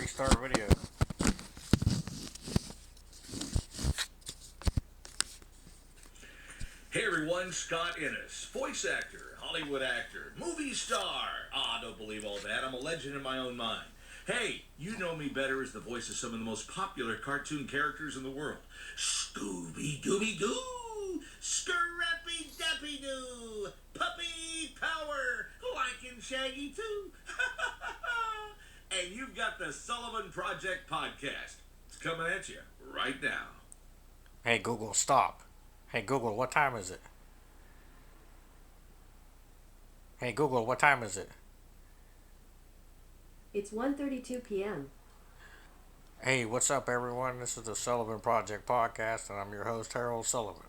Restart video. Hey everyone, Scott Innes, voice actor, Hollywood actor, movie star. Don't believe all that. I'm a legend in my own mind. Hey, you know me better as the voice of some of the most popular cartoon characters in the world. Scooby Dooby Doo, Scrappy Dappy Doo, Puppy Power, like and Shaggy too. And you've got the Sullivan Project podcast. It's coming at you right now. Hey Google, stop. Hey Google, what time is it? Hey Google, what time is it? It's 1:32 p.m. Hey, what's up, everyone? This is the Sullivan Project podcast, and I'm your host, Harold Sullivan.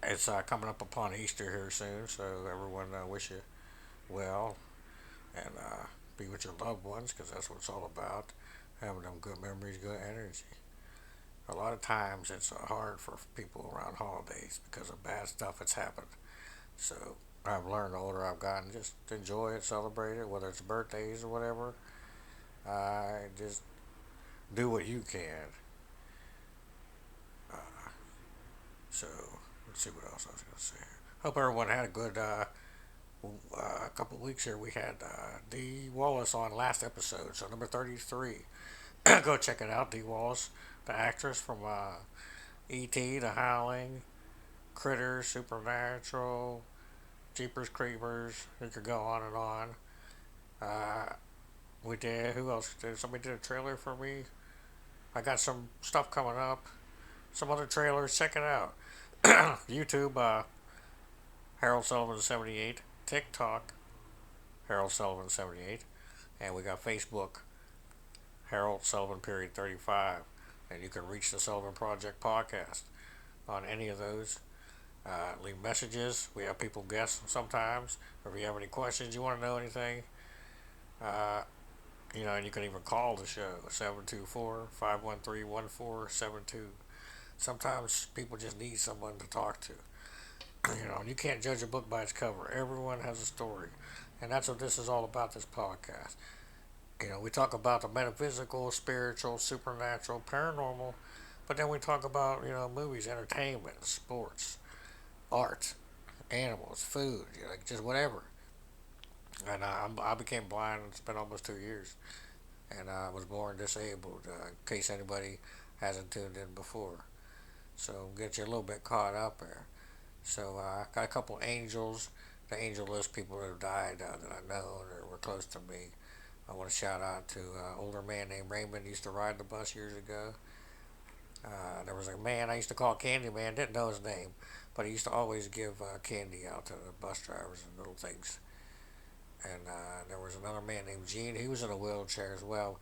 It's coming up upon Easter here soon, so everyone wish you well and be with your loved ones because that's what it's all about. Having them good memories, good energy. A lot of times it's hard for people around holidays because of bad stuff that's happened. So I've learned the older I've gotten, just enjoy it, celebrate it, whether it's birthdays or whatever. Just do what you can. Uh, so let's see what else I was going to say. Hope everyone had a good couple of weeks here. We had Dee Wallace on last episode, so number 33. Go check it out. Dee Wallace, the actress from E.T., The Howling, Critters, Supernatural, Jeepers Creepers. You could go on and on. Uh, we did. Who else did? Somebody did a trailer for me. I got some stuff coming up. Some other trailers. Check it out. YouTube, Harold Sullivan 78. TikTok, Harold Sullivan 78. And we got Facebook, Harold Sullivan period 35. And you can reach the Sullivan Project podcast on any of those. Leave messages. We have people guess sometimes. Or if you have any questions, you want to know anything, uh, and you can even call the show 724-513-1472. Sometimes people just need someone to talk to. And you can't judge a book by its cover. Everyone has a story. And that's what this is all about, this podcast. We talk about the metaphysical, spiritual, supernatural, paranormal, but then we talk about, movies, entertainment, sports, art, animals, food, just whatever. And I became blind. It's been almost 2 years, and I was born disabled. In case anybody hasn't tuned in before, so get you a little bit caught up there. So I got a couple angels, the angel list people that have died that I know or were close to me. I want to shout out to an older man named Raymond. Used to ride the bus years ago. There was a man I used to call Candy Man. Didn't know his name, but he used to always give candy out to the bus drivers and little things. And there was another man named Gene. He was in a wheelchair as well.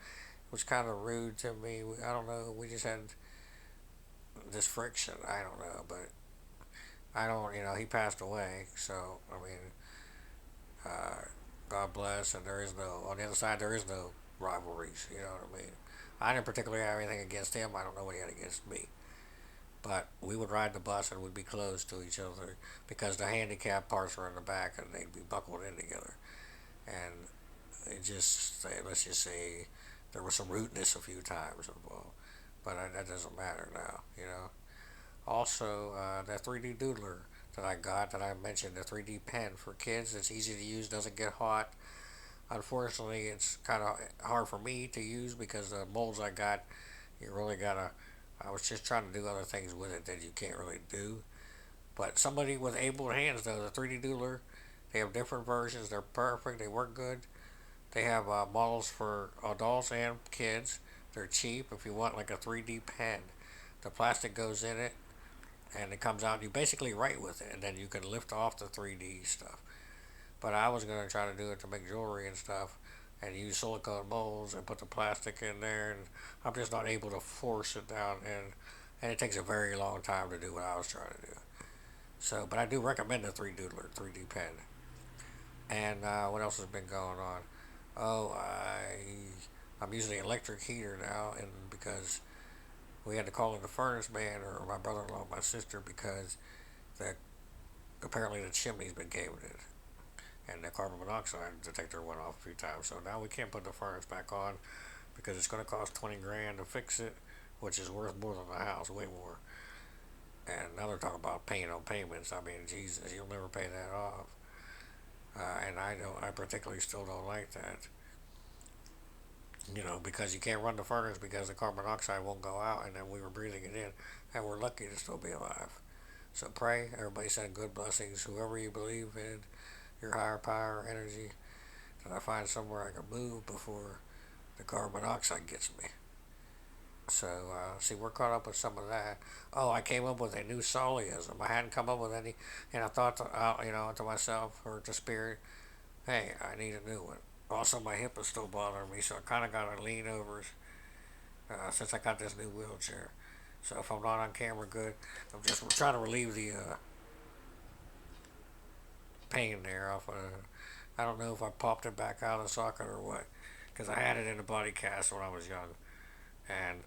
It was kind of rude to me. I don't know. We just had this friction. I don't know, but I don't. He passed away. So I mean, uh, God bless. And there is no on the other side. There is no rivalries. You know what I mean? I didn't particularly have anything against him. I don't know what he had against me. But we would ride the bus and we'd be close to each other because the handicap parts were in the back and they'd be buckled in together. And it just, let's just say, there was some rudeness a few times involved. But that doesn't matter now. Also, that 3D doodler that I got, that I mentioned, the 3D pen for kids, it's easy to use, doesn't get hot. Unfortunately, it's kind of hard for me to use because the molds I got, you really gotta. I was just trying to do other things with it that you can't really do. But somebody with able hands, though, the 3D doodler, they have different versions. They're perfect. They work good. They have models for adults and kids. They're cheap if you want like a 3D pen. The plastic goes in it and it comes out. You basically write with it and then you can lift off the 3D stuff. But I was going to try to do it to make jewelry and stuff and use silicone molds and put the plastic in there. And I'm just not able to force it down. And it takes a very long time to do what I was trying to do. So, but I do recommend the 3D Doodler 3D pen. And what else has been going on? Oh, I'm using the electric heater now, and because we had to call in the furnace man or my brother-in-law, my sister, because the apparently the chimney's been caving in, and the carbon monoxide detector went off a few times. So now we can't put the furnace back on because it's going to cost 20 grand to fix it, which is worth more than the house, way more. And now they're talking about paying on payments. I mean, Jesus, you'll never pay that off. And I don't. I particularly still don't like that. Because you can't run the furnace because the carbon monoxide won't go out, and then we were breathing it in, and we're lucky to still be alive. So pray, everybody send good blessings, whoever you believe in, your higher power, energy, that I find somewhere I can move before the carbon monoxide gets me. So, see, we're caught up with some of that. Oh, I came up with a new Sullyism. I hadn't come up with any, and I thought, to myself or to spirit, hey, I need a new one. Also, my hip is still bothering me, so I kind of got to lean over since I got this new wheelchair. So if I'm not on camera good, I'm just trying to relieve the pain there off of. I don't know if I popped it back out of the socket or what, because I had it in a body cast when I was young. And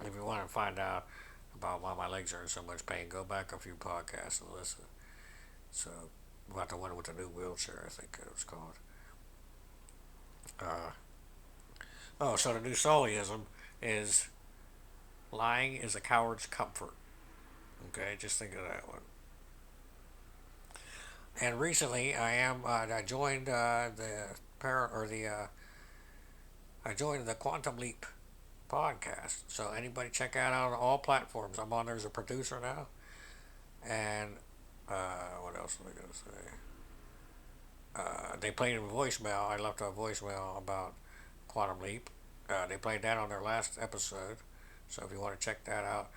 if you want to find out about why my legs are in so much pain, go back a few podcasts and listen. So about the one with the new wheelchair, I think it was called. Uh, so the new Sullyism is lying is a coward's comfort. Okay, just think of that one. And recently, I joined I joined the Quantum Leap podcast. So anybody check out on all platforms. I'm on there as a producer now. And what else am I gonna say? They played a voicemail. I left a voicemail about Quantum Leap. They played that on their last episode. So if you want to check that out,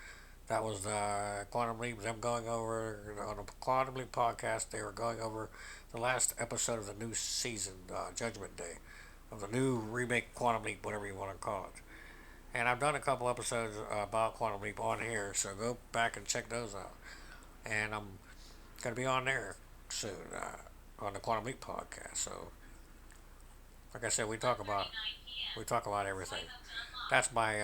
that was the Quantum Leap. Them going over on the Quantum Leap podcast. They were going over the last episode of the new season, Judgment Day, of the new remake Quantum Leap, whatever you want to call it. And I've done a couple episodes about Quantum Leap on here, so go back and check those out. And I'm gonna be on there soon on the Quantum Leap podcast. So, like I said, we talk about everything. That's my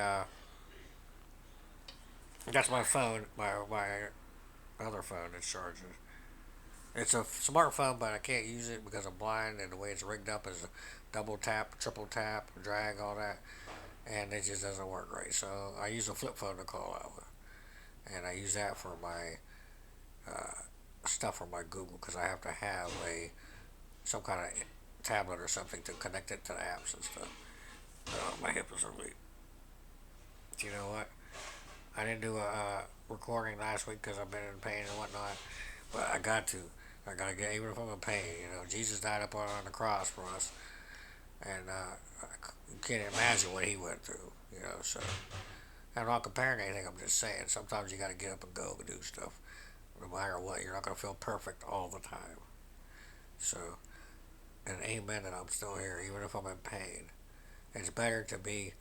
phone, my other phone that's charging. It's a smartphone, but I can't use it because I'm blind, and the way it's rigged up is a double tap, triple tap, drag, all that, and it just doesn't work right. So I use a flip phone to call out with, and I use that for my stuff for my Google because I have to have a some kind of tablet or something to connect it to the apps and stuff. My hip is really. Do you know what? I didn't do a recording last week because I've been in pain and whatnot, but I got to. I gotta get even if I'm in pain. Jesus died up on the cross for us, and you can't imagine what he went through. So I'm not comparing anything. I'm just saying sometimes you gotta get up and go and do stuff, no matter what. You're not gonna feel perfect all the time. So, and amen that I'm still here, even if I'm in pain. It's better to be.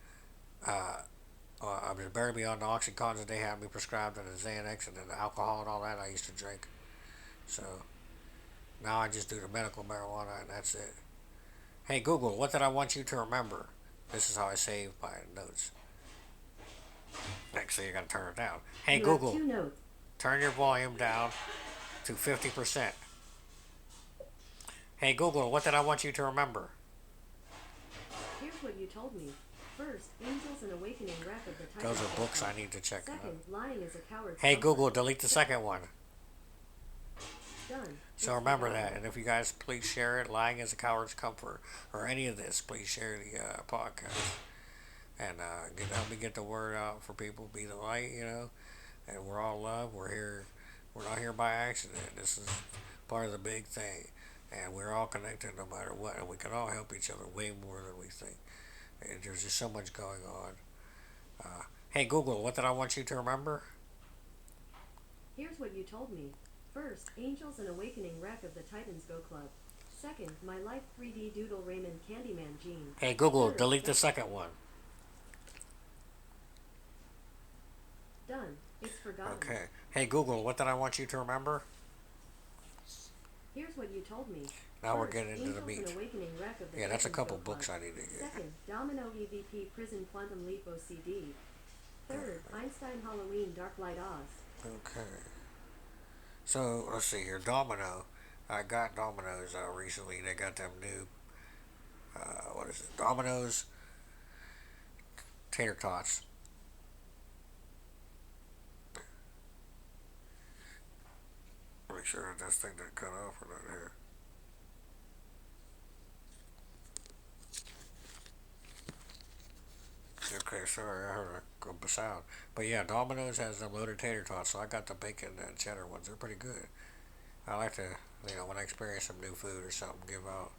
It's better to be on the oxycontin that they had me prescribed and the Xanax and the alcohol and all that I used to drink. So now I just do the medical marijuana and that's it. Hey Google, what did I want you to remember? This is how I save my notes. Actually, you gotta turn it down. Hey You have Google, 2 notes. turn your volume down to 50%. Hey Google, what did I want you to remember? Here's what you told me. First, Angels and Awakening, Wrath of the Titans. Those are books I need to check out. Second, Lying is a Coward's Hey Comfort. Google, delete the second one. Done. So remember that, and if you guys please share it, lying is a coward's comfort, or any of this, please share the podcast, and help me get the word out for people. Be the light, and we're all love. We're here. We're not here by accident. This is part of the big thing, and we're all connected no matter what, and we can all help each other way more than we think. And there's just so much going on. Hey Google, what did I want you to remember? Here's what you told me. First, Angels and Awakening, Wrath of the Titans Go Club. Second, My Life 3D Doodle Raymond Candyman Gene. Hey Google, Third, delete the second one. Done. It's forgotten. Okay. Hey Google, what did I want you to remember? Here's what you told me. Now we're First, getting into the Angels meat. and Awakening, Wrath of the Yeah, that's a Titans couple Go books Club. I need to get. Second, Domino EVP Prison Quantum Leap OCD. Third, Einstein Halloween Dark Light Oz. Okay. So let's see here. Domino. I got Domino's recently. They got them new, what is it? Domino's tater tots. Make sure that this thing didn't cut off or not here. Okay, sorry, I heard a sound. But yeah, Domino's has them loaded tater tots, so I got the bacon and cheddar ones. They're pretty good. I like to, when I experience some new food or something, give out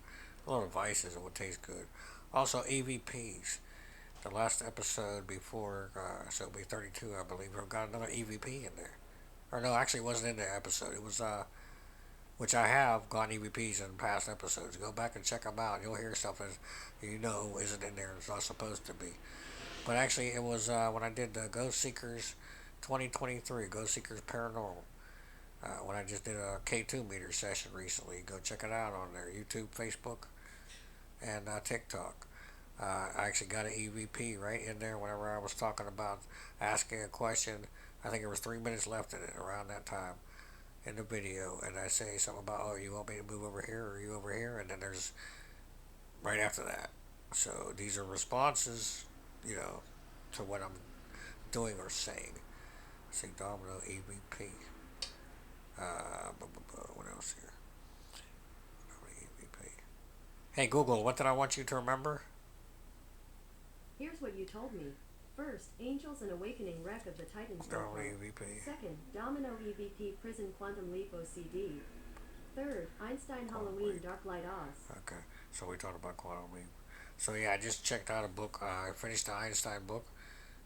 little advices on what tastes good. Also, EVPs. The last episode before, so it'll be 32, I believe, we've got another EVP in there. Or no, actually, it wasn't in the episode. It was, which I have gotten EVPs in past episodes. Go back and check them out. You'll hear stuff that isn't in there and it's not supposed to be. But actually, it was when I did the Ghost Seekers 2023, Ghost Seekers Paranormal. When I just did a K2 meter session recently. Go check it out on their YouTube, Facebook, and TikTok. I actually got an EVP right in there whenever I was talking about asking a question. I think there was 3 minutes left in it around that time in the video, and I say something about, oh, you want me to move over here or you over here, and then there's right after that. So these are responses, you know, to what I'm doing or saying. Say Domino EVP. What else here? EVP. Hey Google, what did I want you to remember? Here's what you told me. First, Angels and Awakening Wreck of the Titans Go Domino Club. EVP. Second, Domino EVP Prison Quantum Leap OCD. Third, Einstein Halloween Dark Light Oz. Okay, so we talked about quantum leap. So yeah, I just checked out a book. I finished the Einstein book,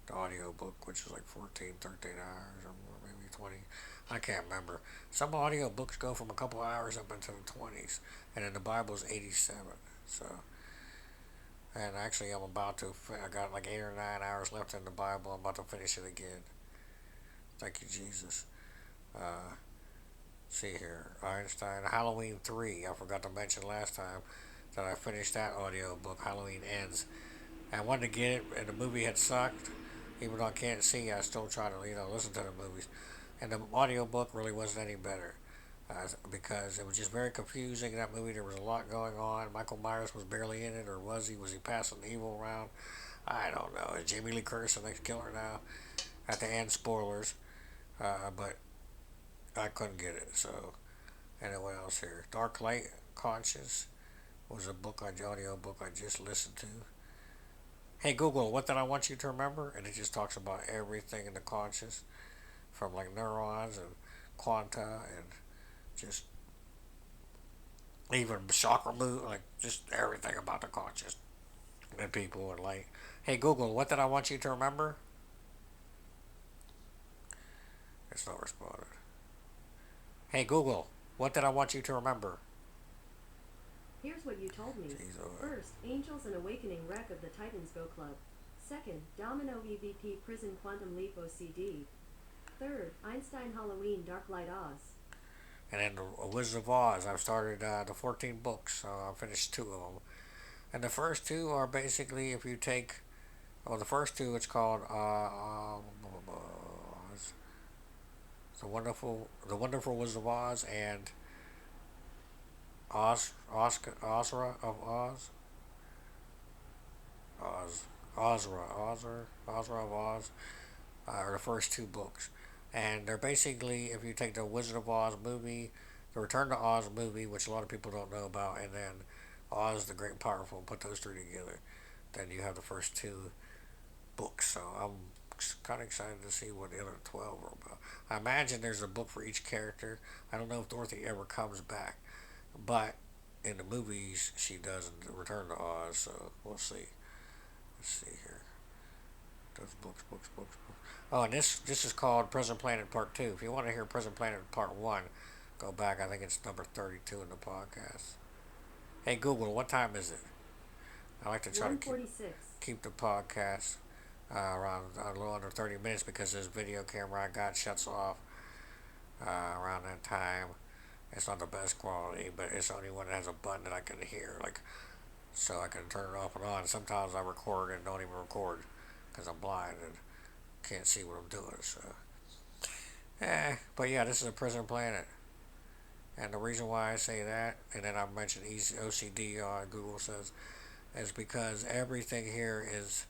the audio book, which was like 14, 13 hours or maybe 20. I can't remember. Some audio books go from a couple hours up into the 20s, and then the Bible's 87. So, and actually, I'm about to. I got like 8 or 9 hours left in the Bible. I'm about to finish it again. Thank you, Jesus. Uh, see here, Einstein Halloween 3. I forgot to mention last time that I finished that audio book. Halloween Ends. I wanted to get it, and the movie had sucked. Even though I can't see, I still try to listen to the movies. And the audio book really wasn't any better. Because it was just very confusing in that movie. There was a lot going on. Michael Myers was barely in it, or was he? Was he passing the evil around? I don't know. Is Jamie Lee Curtis the next killer now? At the end, spoilers. But I couldn't get it. So, and then what else here? Dark Light Conscious was a book, audio book I just listened to. Hey Google, what did I want you to remember? And it just talks about everything in the conscious, from like neurons and quanta and just even chakra move, like just everything about the conscious and people and like, hey Google, what did I want you to remember? It's not responded. Hey Google, what did I want you to remember? Here's what you told me. Jeez, First, Angels and Awakening Wreck of the Titans Go Club. Second, Domino EVP Prison Quantum Leap OCD. Third, Einstein Halloween Dark Light Oz. And then the Wizard of Oz. I've started the 14 books. So I finished 2 of them. And the first 2 are basically, if you take, well, the first 2, it's called the Wonderful Wizard of Oz and Ozra of Oz. Ozra of Oz are the first 2 books. And they're basically, if you take the Wizard of Oz movie, the Return to Oz movie, which a lot of people don't know about, and then Oz the Great and Powerful, put those 3 together, then you have the first 2 books. So I'm kind of excited to see what the other 12 are about. I imagine there's a book for each character. I don't know if Dorothy ever comes back, but in the movies she does in the Return to Oz, so we'll see. Let's see here. Those books. Oh, and this is called Prison Planet Part 2. If you want to hear Prison Planet Part 1, go back. I think it's number 32 in the podcast. Hey Google, what time is it? I like to try to keep the podcast around a little under 30 minutes because this video camera I got shuts off around that time. It's not the best quality, but it's the only one that has a button that I can hear, like, so I can turn it off and on. Sometimes I record and don't even record because I'm blind and can't see what I'm doing. So, but yeah, this is a Prison Planet, And the reason why I say that, and then I mentioned OCD, Google says, is because everything here is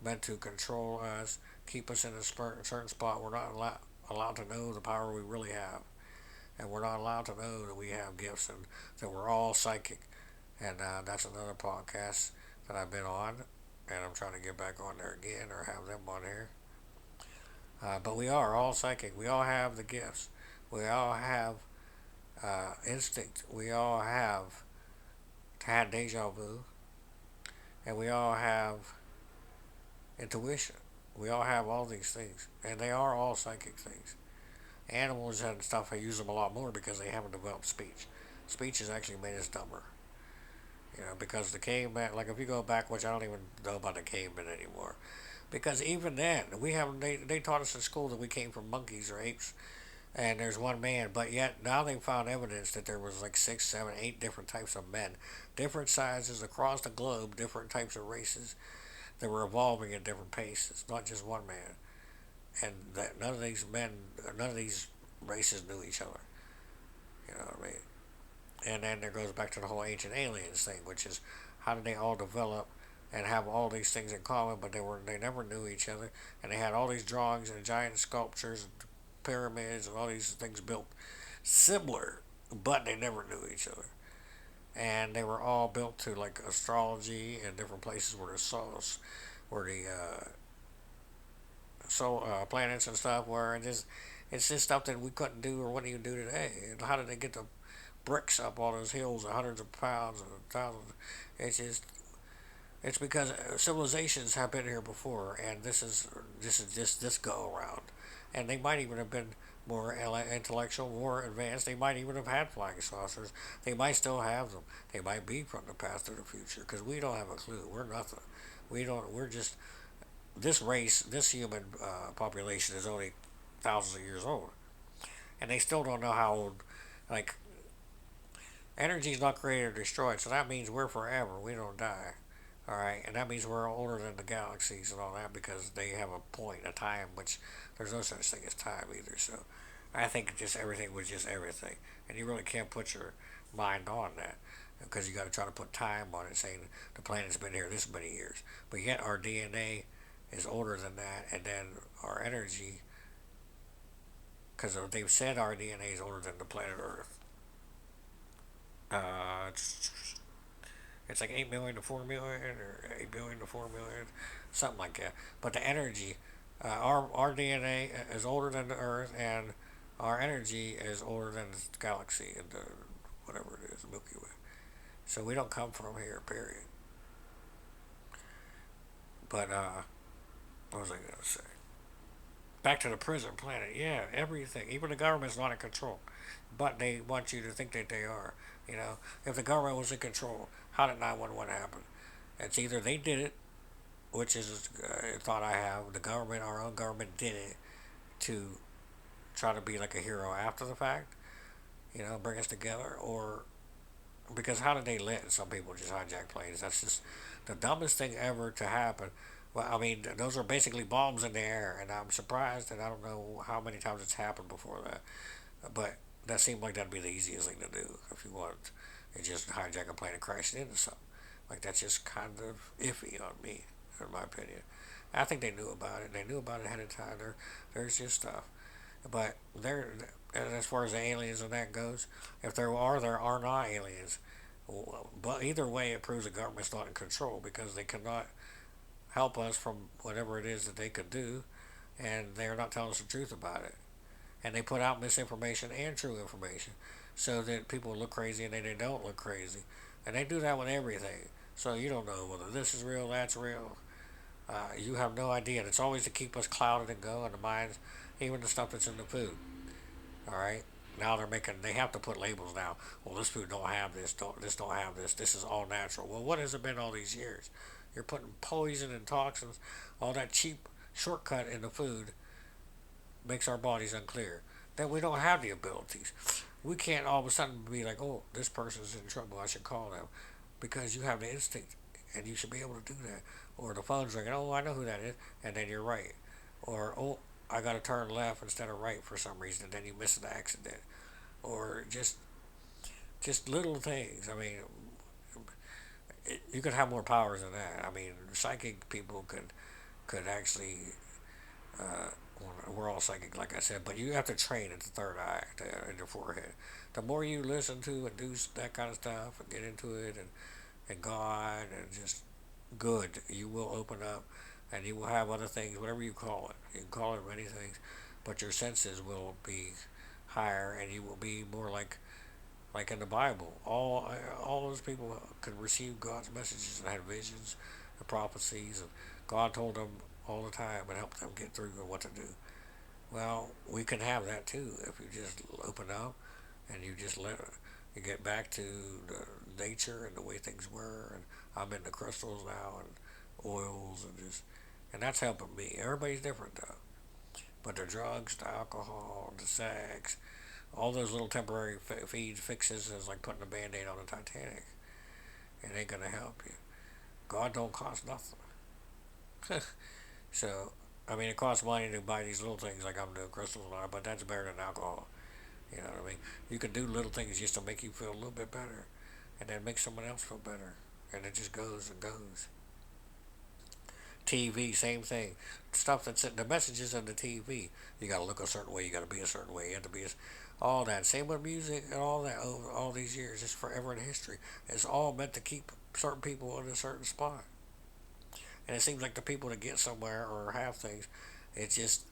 meant to control us, keep us in a certain spot. We're not allowed to know the power we really have. And we're not allowed to know that we have gifts and that we're all psychic. And that's another podcast that I've been on. And I'm trying to get back on there again or have them on here. But we are all psychic. We all have the gifts. We all have instinct. We all have had deja vu. And we all have intuition. We all have all these things. And they are all psychic things. Animals and stuff, I use them a lot more because they haven't developed speech. Speech has actually made us dumber. Because the caveman, like if you go back, which I don't even know about the cavemen anymore, because even then they taught us in school that we came from monkeys or apes, and there's one man, but yet now they found evidence that there was like 6, 7, 8 different types of men, different sizes across the globe, different types of races that were evolving at different paces, not just one man, and that none of these races knew each other. You know what I mean? And then there goes back to the whole ancient aliens thing, which is how did they all develop and have all these things in common, but they never knew each other, and they had all these drawings and giant sculptures and pyramids and all these things built similar, but they never knew each other, and they were all built to like astrology and different places where the source, where the planets and stuff were, and just it's just stuff that we couldn't do or wouldn't even do today. And how did they get the bricks up all those hills, hundreds of pounds and thousands? It's because civilizations have been here before, and this is just this go around, and they might even have been more intellectual, more advanced. They might even have had flying saucers. They might still have them. They might be from the past or the future because we don't have a clue. We're nothing. We don't. We're just this race. This human population is only thousands of years old, and they still don't know how old. Like energy is not created or destroyed, so that means we're forever. We don't die. All right, and that means we're older than the galaxies and all that because they have a point, a time, which there's no such thing as time either. So I think just everything was just everything, and you really can't put your mind on that because you got to try to put time on it, saying the planet's been here this many years, but yet our DNA is older than that, and then our energy, because they've said our DNA is older than the planet Earth. It's like 8 million to 4 million, or 8 billion to 4 million, something like that. But the energy, our DNA is older than the Earth, and our energy is older than the galaxy and the whatever it is, Milky Way. So we don't come from here, period. But what was I gonna say? Back to the prison planet. Yeah, everything. Even the government's not in control, but they want you to think that they are. If the government was in control, how did 911 happen? It's either they did it, which is a thought I have. The government, our own government, did it to try to be like a hero after the fact. Bring us together, or because how did they let some people just hijack planes? That's just the dumbest thing ever to happen. Well, I mean, those are basically bombs in the air, and I'm surprised, and I don't know how many times it's happened before that. But that seemed like that'd be the easiest thing to do if you want to just hijack a plane and crash it into something. Like that's just kind of iffy on me, in my opinion. I think they knew about it. They knew about it ahead of time. There's just stuff, but and as far as the aliens and that goes, if there are not aliens. But either way, it proves the government's not in control because they cannot help us from whatever it is that they could do, and they're not telling us the truth about it. And they put out misinformation and true information so that people look crazy and then they don't look crazy. And they do that with everything. So you don't know whether this is real, that's real. You have no idea. And it's always to keep us clouded and go in the minds, even the stuff that's in the food. All right. Now they have to put labels now. Well, this food don't have this. This don't have this. This is all natural. Well, what has it been all these years? You're putting poison and toxins, all that cheap shortcut in the food makes our bodies unclear. Then we don't have the abilities. We can't all of a sudden be like, oh, this person's in trouble. I should call them. Because you have the instinct and you should be able to do that. Or the phone's ringing, oh, I know who that is. And then you're right. Or, oh, I got to turn left instead of right for some reason. And then you miss an accident. Or just just little things. I mean, you could have more powers than that. I mean, psychic people could actually. Uh, we're all psychic, like I said, but you have to train at the third eye in your forehead. The more you listen to and do that kind of stuff and get into it and God and just good, you will open up and you will have other things, whatever you call it. You can call it many things, but your senses will be higher and you will be more like in the Bible. All those people could receive God's messages and had visions and prophecies, and God told them all the time and helped them get through and what to do. Well, we can have that too if you just open up and you just let it. You get back to the nature and the way things were, and I'm into crystals now and oils and just, and that's helping me. Everybody's different though, but the drugs, the alcohol, the sex, all those little temporary feeds, fixes is like putting a band-aid on the Titanic. It ain't gonna help you. God don't cost nothing. So, I mean, it costs money to buy these little things like I'm doing crystals and all, but that's better than alcohol. You know what I mean? You can do little things just to make you feel a little bit better, and then make someone else feel better, and it just goes and goes. TV, same thing. Stuff that's in the messages on the TV. You got to look a certain way. You got to be a certain way. You have to be all that. Same with music and all that. Over all these years, it's forever in history. It's all meant to keep certain people in a certain spot. And it seems like the people that get somewhere or have things, it's just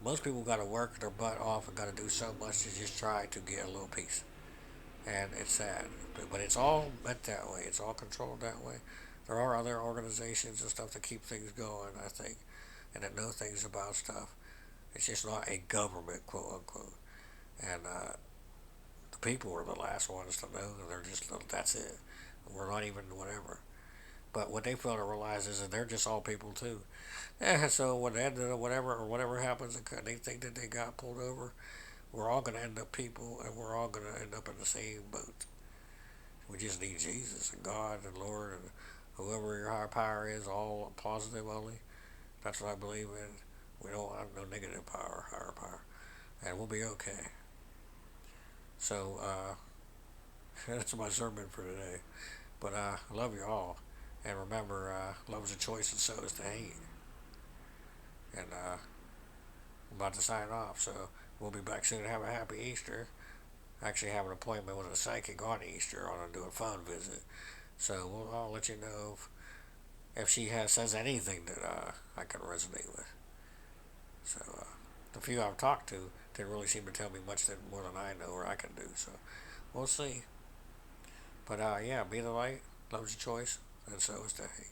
most people got to work their butt off and got to do so much to just try to get a little piece. And it's sad, but it's all meant that way. It's all controlled that way. There are other organizations and stuff that keep things going, I think, and that know things about stuff. It's just not a government, quote unquote. And the people are the last ones to know. They're just that's it. We're not even whatever. But what they fail to realize is that they're just all people too. So when they end up whatever or whatever happens, they think that they got pulled over. We're all gonna end up people, and we're all gonna end up in the same boat. We just need Jesus and God and Lord and whoever your higher power is, all positive only. That's what I believe in. We don't have no negative power, higher power, and we'll be okay. So that's my sermon for today. But I love you all, and remember, love is a choice, and so is the hate. And I'm about to sign off, so we'll be back soon. Have a happy Easter. I actually have an appointment with a psychic on Easter on to do a phone visit. So I'll let you know if she says anything that I can resonate with. So the few I've talked to didn't really seem to tell me much more than I know or I can do. So we'll see. But yeah, be the light. Love's your choice, and so is the hate.